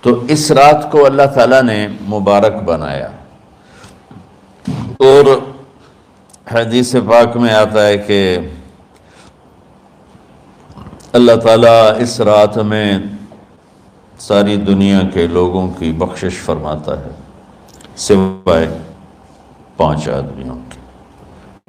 تو اس رات کو اللہ تعالیٰ نے مبارک بنایا، اور حدیث پاک میں آتا ہے کہ اللہ تعالیٰ اس رات میں ساری دنیا کے لوگوں کی بخشش فرماتا ہے سوائے 5 آدمیوں کی،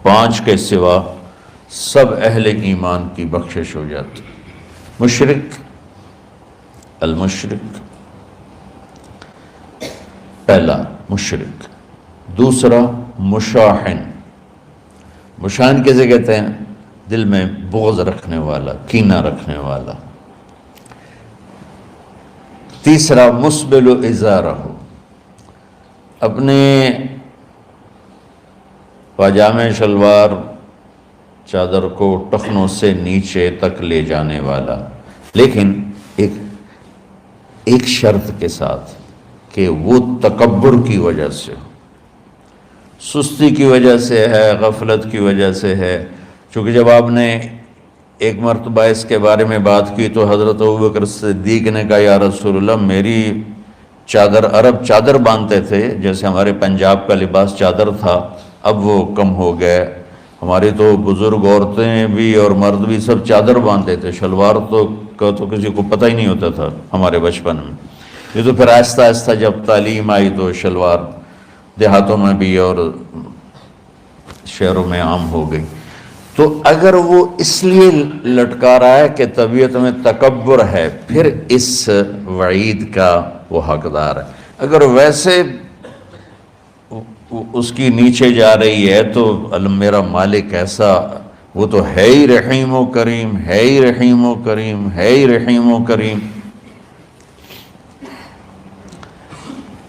5 کے سوا سب اہل ایمان کی بخشش ہو جاتی۔ مشرک، المشرک، پہلا مشرک، دوسرا مشاحن، مشاحن کیسے کہتے ہیں؟ دل میں بغض رکھنے والا، کینہ رکھنے والا۔ تیسرا مسبل ازارہ، اپنے پاجامے شلوار چادر کو ٹخنوں سے نیچے تک لے جانے والا، لیکن ایک شرط کے ساتھ کہ وہ تکبر کی وجہ سے ہو، سستی کی وجہ سے ہے، غفلت کی وجہ سے ہے۔ چونکہ جب آپ نے ایک مرتبہ اس کے بارے میں بات کی تو حضرت ابوبکر صدیق نے کہا یا رسول اللہ، میری چادر، عرب چادر باندھتے تھے جیسے ہمارے پنجاب کا لباس چادر تھا، اب وہ کم ہو گئے، ہماری تو بزرگ عورتیں بھی اور مرد بھی سب چادر باندھتے تھے، شلوار تو کسی کو پتہ ہی نہیں ہوتا تھا ہمارے بچپن میں۔ یہ تو پھر آہستہ آہستہ جب تعلیم آئی تو شلوار دیہاتوں میں بھی اور شہروں میں عام ہو گئی۔ تو اگر وہ اس لیے لٹکا رہا ہے کہ طبیعت میں تکبر ہے، پھر اس وعید کا وہ حقدار ہے۔ اگر ویسے اس کی نیچے جا رہی ہے تو میرا مالک ایسا، وہ تو ہے ہی رحیم و کریم، ہے ہی رحیم و کریم، ہے ہی رحیم و کریم،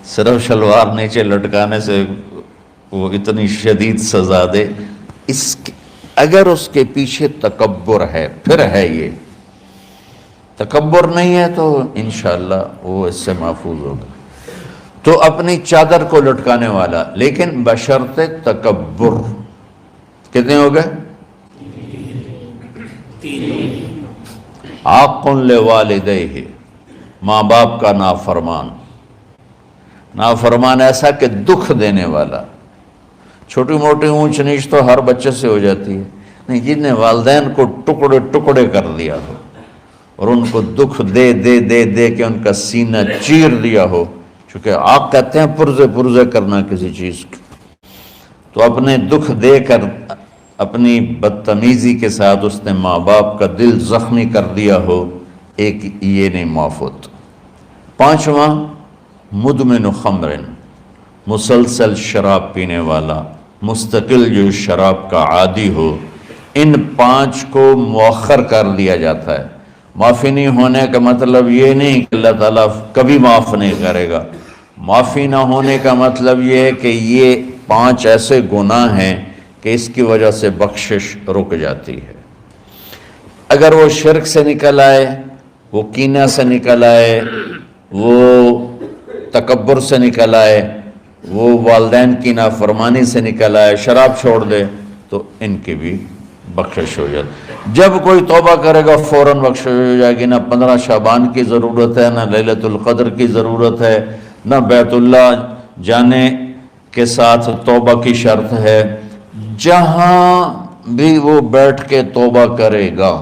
صرف شلوار نیچے لٹکانے سے وہ اتنی شدید سزا دے۔ اگر اس کے پیچھے تکبر ہے، پھر ہے یہ، تکبر نہیں ہے تو انشاءاللہ وہ اس سے محفوظ ہوگا۔ تو اپنی چادر کو لٹکانے والا، لیکن بشرط تکبر۔ کتنے ہو گئے؟ عاق لوالدیہ، ماں باپ کا نافرمان، نافرمان ایسا کہ دکھ دینے والا۔ چھوٹی موٹی اونچ نیچ تو ہر بچے سے ہو جاتی ہے، نہیں، جن نے والدین کو ٹکڑے ٹکڑے کر دیا ہو اور ان کو دکھ دے دے دے دے کے ان کا سینہ چیر دیا ہو، چونکہ آپ کہتے ہیں پرزے پرزے کرنا کسی چیز کی، تو اپنے دکھ دے کر، اپنی بدتمیزی کے ساتھ اس نے ماں باپ کا دل زخمی کر دیا ہو، ایک یہ نہیں معاف ہوتا۔ 5واں مدمن خمر، مسلسل شراب پینے والا، مستقل جو شراب کا عادی ہو۔ ان 5 کو مؤخر کر دیا جاتا ہے۔ معافی نہیں ہونے کا مطلب یہ نہیں کہ اللہ تعالیٰ کبھی معاف نہیں کرے گا، معافی نہ ہونے کا مطلب یہ ہے کہ یہ 5 ایسے گناہ ہیں کہ اس کی وجہ سے بخشش رک جاتی ہے۔ اگر وہ شرک سے نکل آئے، وہ کینہ سے نکل آئے، وہ تکبر سے نکل آئے، وہ والدین کی نافرمانی سے نکل آئے، شراب چھوڑ دے، تو ان کی بھی بخشش ہو جاتی۔ جب کوئی توبہ کرے گا فوراً بخشش ہو جائے گی۔ نہ 15 شعبان کی ضرورت ہے، نہ لیلۃ القدر کی ضرورت ہے، نہ بیت اللہ جانے کے ساتھ توبہ کی شرط ہے۔ جہاں بھی وہ بیٹھ کے توبہ کرے گا،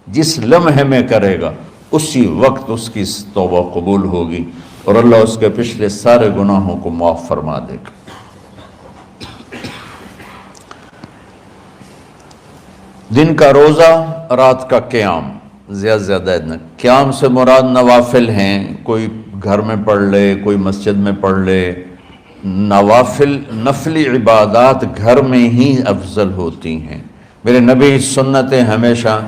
جس لمحے میں کرے گا، اسی وقت اس کی توبہ قبول ہوگی اور اللہ اس کے پچھلے سارے گناہوں کو معاف فرما دے گا۔ دن کا روزہ، رات کا قیام، زیادہ قیام سے مراد نوافل ہیں، کوئی گھر میں پڑھ لے، کوئی مسجد میں پڑھ لے۔ نوافل، نفلی عبادات گھر میں ہی افضل ہوتی ہیں۔ میرے نبی سنتیں ہمیشہ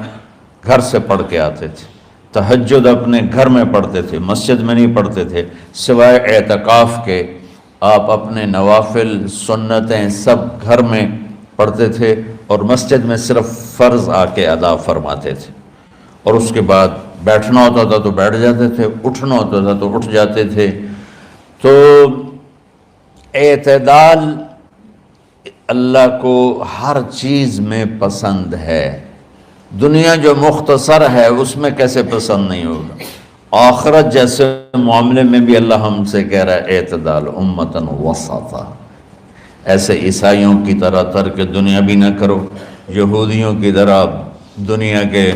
گھر سے پڑھ کے آتے تھے، تہجد اپنے گھر میں پڑھتے تھے، مسجد میں نہیں پڑھتے تھے، سوائے اعتکاف کے آپ اپنے نوافل سنتیں سب گھر میں پڑھتے تھے، اور مسجد میں صرف فرض آ کے ادا فرماتے تھے، اور اس کے بعد بیٹھنا ہوتا تھا تو بیٹھ جاتے تھے، اٹھنا ہوتا تھا تو اٹھ جاتے تھے۔ تو اعتدال اللہ کو ہر چیز میں پسند ہے۔ دنیا جو مختصر ہے اس میں کیسے پسند نہیں ہوگا؟ آخرت جیسے معاملے میں بھی اللہ ہم سے کہہ رہا ہے اعتدال امتن وسطا، ایسے عیسائیوں کی طرح ترک دنیا بھی نہ کرو، یہودیوں کی طرح دنیا کے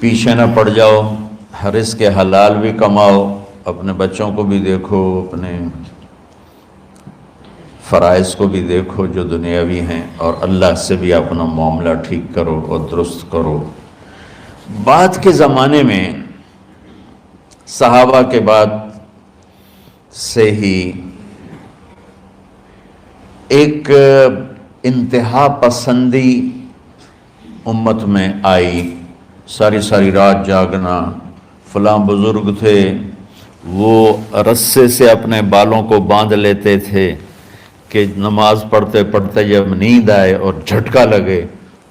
پیچھے نہ پڑ جاؤ، رزق کے حلال بھی کماؤ، اپنے بچوں کو بھی دیکھو، اپنے فرائض کو بھی دیکھو جو دنیاوی ہیں، اور اللہ سے بھی اپنا معاملہ ٹھیک کرو اور درست کرو۔ بعد کے زمانے میں صحابہ کے بعد سے ہی ایک انتہا پسندی امت میں آئی، ساری رات جاگنا۔ فلاں بزرگ تھے وہ رسے سے اپنے بالوں کو باندھ لیتے تھے کہ نماز پڑھتے پڑھتے جب نیند آئے اور جھٹکا لگے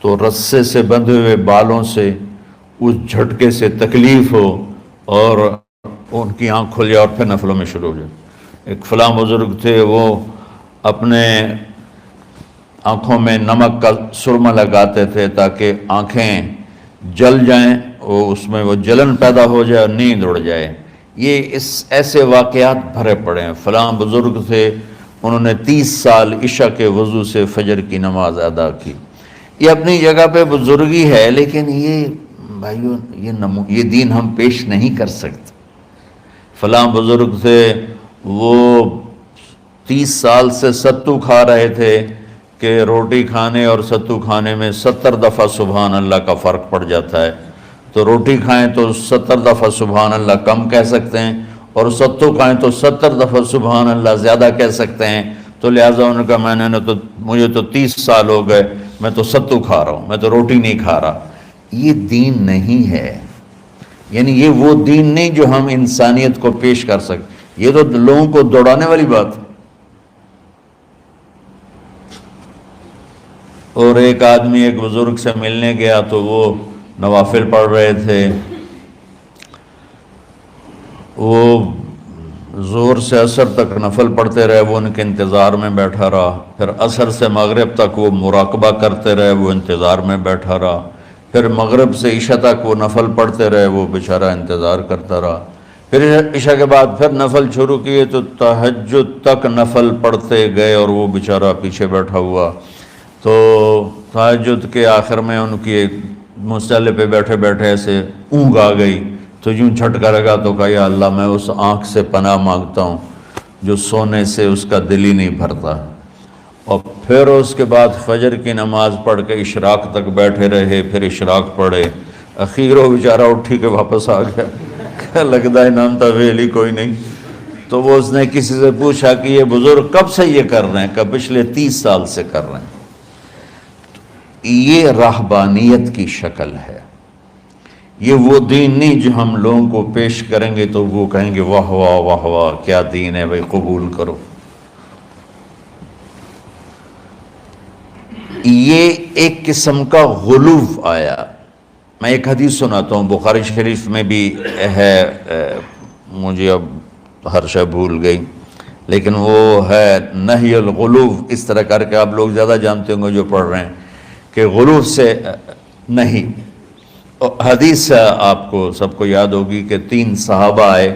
تو رسے سے بندھے ہوئے بالوں سے اس جھٹکے سے تکلیف ہو اور ان کی آنکھ کھل جائے اور پھر نفلوں میں شروع ہو جائے۔ ایک فلاں بزرگ تھے وہ اپنے آنکھوں میں نمک کا سرما لگاتے تھے تاکہ آنکھیں جل جائیں، اس میں وہ جلن پیدا ہو جائے اور نیند اڑ جائے۔ یہ ایسے واقعات بھرے پڑے ہیں۔ فلاں بزرگ تھے، انہوں نے 30 سال عشاء کے وضو سے فجر کی نماز ادا کی۔ یہ اپنی جگہ پہ بزرگی ہے، لیکن یہ بھائیو یہ دین ہم پیش نہیں کر سکتے۔ فلاں بزرگ تھے وہ 30 سال سے ستو کھا رہے تھے کہ روٹی کھانے اور ستو کھانے میں 70 دفعہ سبحان اللہ کا فرق پڑ جاتا ہے، تو روٹی کھائیں تو 70 دفعہ سبحان اللہ کم کہہ سکتے ہیں، اور ستو کھائیں تو 70 دفعہ سبحان اللہ زیادہ کہہ سکتے ہیں۔ تو لہٰذا انہوں نے کہا مجھے تو 30 سال ہو گئے، میں تو ستو کھا رہا ہوں، میں تو روٹی نہیں کھا رہا۔ یہ دین نہیں ہے، یعنی یہ وہ دین نہیں جو ہم انسانیت کو پیش کر سکتے۔ یہ تو لوگوں کو دوڑانے والی بات ہے۔ اور ایک آدمی ایک بزرگ سے ملنے گیا تو وہ نوافل پڑھ رہے تھے، وہ زور سے عصر تک نفل پڑھتے رہے، وہ ان کے انتظار میں بیٹھا رہا۔ پھر عصر سے مغرب تک وہ مراقبہ کرتے رہے، وہ انتظار میں بیٹھا رہا۔ پھر مغرب سے عشاء تک وہ نفل پڑھتے رہے، وہ بیچارہ انتظار کرتا رہا۔ پھر عشاء کے بعد پھر نفل شروع کیے تو تہجد تک نفل پڑھتے گئے اور وہ بیچارہ پیچھے بیٹھا ہوا۔ تو تہجد کے آخر میں ان کی مصلی پہ بیٹھے بیٹھے ایسے اونگ آ گئی، تو یوں جھٹکا لگا تو کہا یا اللہ میں اس آنکھ سے پناہ مانگتا ہوں جو سونے سے اس کا دل ہی نہیں بھرتا۔ اور پھر اس کے بعد فجر کی نماز پڑھ کے اشراق تک بیٹھے رہے، پھر اشراق پڑھے، اخیر وہ بیچارہ اٹھی کے واپس آ گیا۔ لگتا ہے نام تھا ویلی کوئی نہیں۔ تو وہ اس نے کسی سے پوچھا کہ یہ بزرگ کب سے یہ کر رہے ہیں؟ کہ پچھلے 30 سال سے کر رہے ہیں۔ یہ راہبانیت کی شکل ہے، یہ وہ دین نہیں جو ہم لوگوں کو پیش کریں گے تو وہ کہیں گے واہ واہ واہ واہ کیا دین ہے بھائی، قبول کرو۔ یہ ایک قسم کا غلو آیا۔ میں ایک حدیث سناتا ہوں، بخاری شریف میں بھی ہے، مجھے اب ہر شے بھول گئی، لیکن وہ ہے نہی الغلو، اس طرح کر کے آپ لوگ زیادہ جانتے ہوں گے جو پڑھ رہے ہیں کہ غلو سے نہیں۔ حدیث آپ کو سب کو یاد ہوگی کہ 3 صحابہ آئے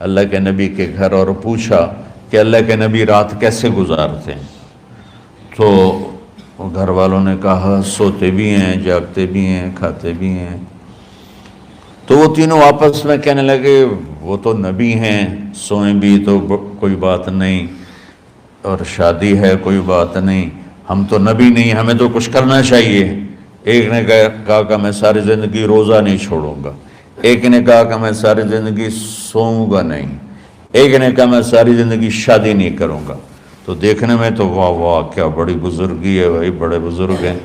اللہ کے نبی کے گھر اور پوچھا کہ اللہ کے نبی رات کیسے گزارتے ہیں؟ تو گھر والوں نے کہا سوتے بھی ہیں، جاگتے بھی ہیں، کھاتے بھی ہیں۔ تو وہ تینوں آپس میں کہنے لگے وہ تو نبی ہیں، سوئیں بھی تو کوئی بات نہیں، اور شادی ہے کوئی بات نہیں، ہم تو نبی نہیں، ہمیں تو کچھ کرنا چاہیے۔ ایک نے کہا کہ میں ساری زندگی روزہ نہیں چھوڑوں گا، ایک نے کہا کہ میں ساری زندگی سوؤں گا نہیں، ایک نے کہا میں ساری زندگی شادی نہیں کروں گا۔ تو دیکھنے میں تو واہ واہ کیا بڑی بزرگی ہے بھائی، بڑے بزرگ ہیں۔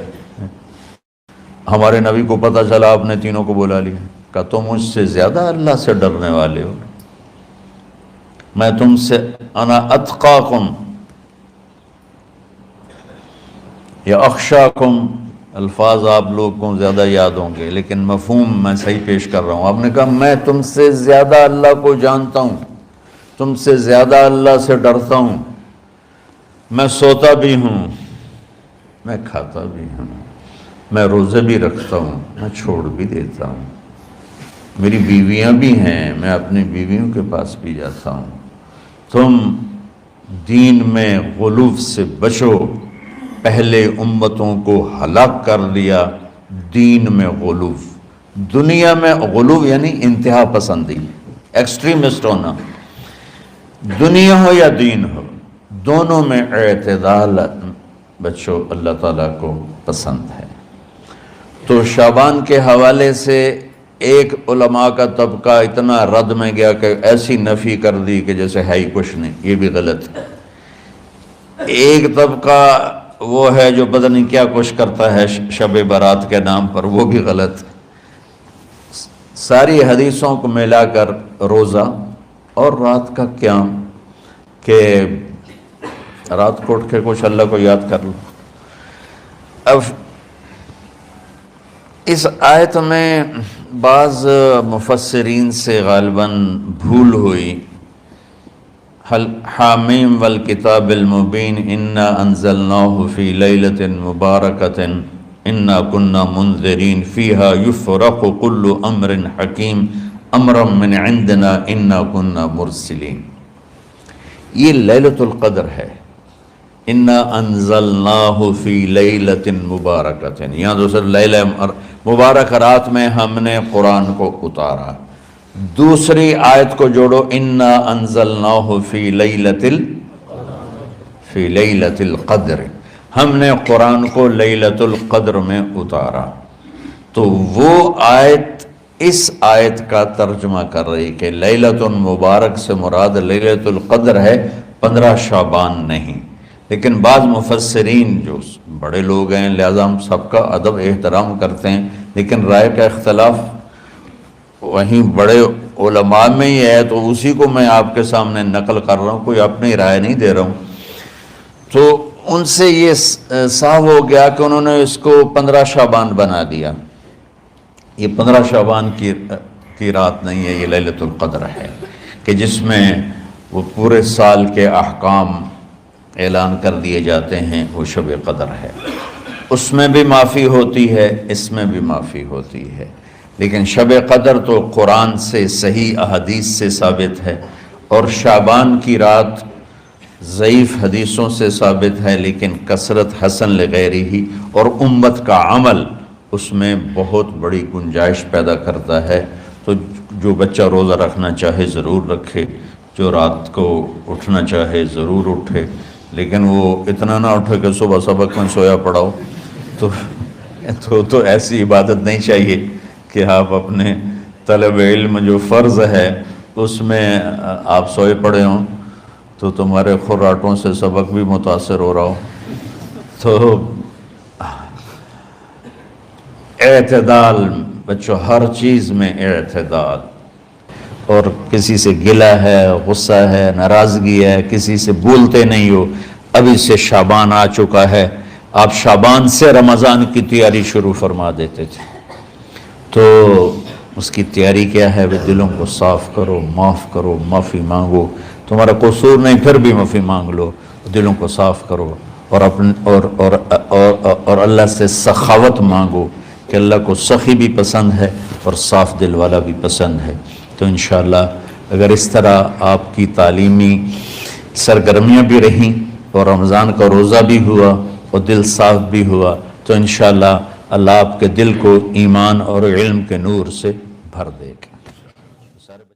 ہمارے نبی کو پتہ چلا، آپ نے تینوں کو بلا لیا، کہا تم مجھ سے زیادہ اللہ سے ڈرنے والے ہو، میں تم سے انا اتقاکم یا اخشاکم، الفاظ آپ لوگوں کو زیادہ یاد ہوں گے لیکن مفہوم میں صحیح پیش کر رہا ہوں۔ آپ نے کہا میں تم سے زیادہ اللہ کو جانتا ہوں، تم سے زیادہ اللہ سے ڈرتا ہوں، میں سوتا بھی ہوں، میں کھاتا بھی ہوں، میں روزے بھی رکھتا ہوں، میں چھوڑ بھی دیتا ہوں۔ میری بیویاں بھی ہیں، میں اپنی بیویوں کے پاس بھی جاتا ہوں۔ تم دین میں غلو سے بچو، پہلے امتوں کو ہلاک کر دیا دین میں غلو۔ دنیا میں غلو یعنی انتہا پسندی، ایکسٹریمسٹ ہونا، دنیا ہو یا دین ہو، دونوں میں اعتدال بچو، اللہ تعالیٰ کو پسند ہے۔ تو شعبان کے حوالے سے ایک علماء کا طبقہ اتنا رد میں گیا کہ ایسی نفی کر دی کہ جیسے ہے ہی کچھ نہیں، یہ بھی غلط ہے۔ ایک طبقہ وہ ہے جو پتہ نہیں کیا کچھ کرتا ہے شب برات کے نام پر، وہ بھی غلط۔ ساری حدیثوں کو ملا کر روزہ اور رات کا قیام، کہ رات کو اٹھ کے کچھ اللہ کو یاد کر لو۔ اب اس آیت میں بعض مفسرین سے غالباً بھول ہوئی، حامیم والکتاب المبین انا انزلناہ فی لیلۃ مبارکۃ انا کنا منذرین فیہا یفرق کل امر حکیم امرا من عندنا انا کنا مرسلین۔ یہ لیلۃ القدر ہے، انا انزلناہ فی لیلۃ مبارکۃ، یہاں دوسرا لیلہ مبارک رات میں ہم نے قرآن کو اتارا۔ دوسری آیت کو جوڑو، انا انزلناہ فی لیلۃ القدر، ہم نے قرآن کو لیلۃ القدر میں اتارا۔ تو وہ آیت اس آیت کا ترجمہ کر رہی کہ لیلۃ مبارک سے مراد لیلۃ القدر ہے، 15 شعبان نہیں۔ لیکن بعض مفسرین جو بڑے لوگ ہیں، لہذا ہم سب کا ادب احترام کرتے ہیں، لیکن رائے کا اختلاف وہیں بڑے علماء میں ہی ہے، تو اسی کو میں آپ کے سامنے نقل کر رہا ہوں، کوئی اپنی رائے نہیں دے رہا ہوں۔ تو ان سے یہ صاف ہو گیا کہ انہوں نے اس کو 15 شعبان بنا دیا۔ یہ 15 شعبان کی رات نہیں ہے، یہ لیلۃ القدر ہے، کہ جس میں وہ پورے سال کے احکام اعلان کر دیے جاتے ہیں، وہ شب قدر ہے۔ اس میں بھی معافی ہوتی ہے، اس میں بھی معافی ہوتی ہے، لیکن شب قدر تو قرآن سے صحیح احادیث سے ثابت ہے، اور شعبان کی رات ضعیف حدیثوں سے ثابت ہے، لیکن کثرت حسن لغیرہ اور امت کا عمل اس میں بہت بڑی گنجائش پیدا کرتا ہے۔ تو جو بچہ روزہ رکھنا چاہے ضرور رکھے، جو رات کو اٹھنا چاہے ضرور اٹھے، لیکن وہ اتنا نہ اٹھے کہ صبح سبق میں سویا پڑاؤ، تو ایسی عبادت نہیں چاہیے کہ آپ اپنے طلب علم جو فرض ہے اس میں آپ سوئے پڑے ہوں، تو تمہارے خراٹوں سے سبق بھی متاثر ہو رہا ہو۔ تو اعتدال بچوں، ہر چیز میں اعتدال، اور کسی سے گلہ ہے، غصہ ہے، ناراضگی ہے، کسی سے بولتے نہیں ہو۔ ابھی سے شعبان آ چکا ہے، آپ شعبان سے رمضان کی تیاری شروع فرما دیتے تھے، تو اس کی تیاری کیا ہے؟ وہ دلوں کو صاف کرو، معاف کرو، معافی مانگو، تمہارا قصور نہیں پھر بھی معافی مانگ لو، دلوں کو صاف کرو، اور اللہ سے سخاوت مانگو، کہ اللہ کو سخی بھی پسند ہے اور صاف دل والا بھی پسند ہے۔ تو انشاءاللہ اگر اس طرح آپ کی تعلیمی سرگرمیاں بھی رہیں اور رمضان کا روزہ بھی ہوا اور دل صاف بھی ہوا، تو انشاءاللہ اللہ آپ کے دل کو ایمان اور علم کے نور سے بھر دے۔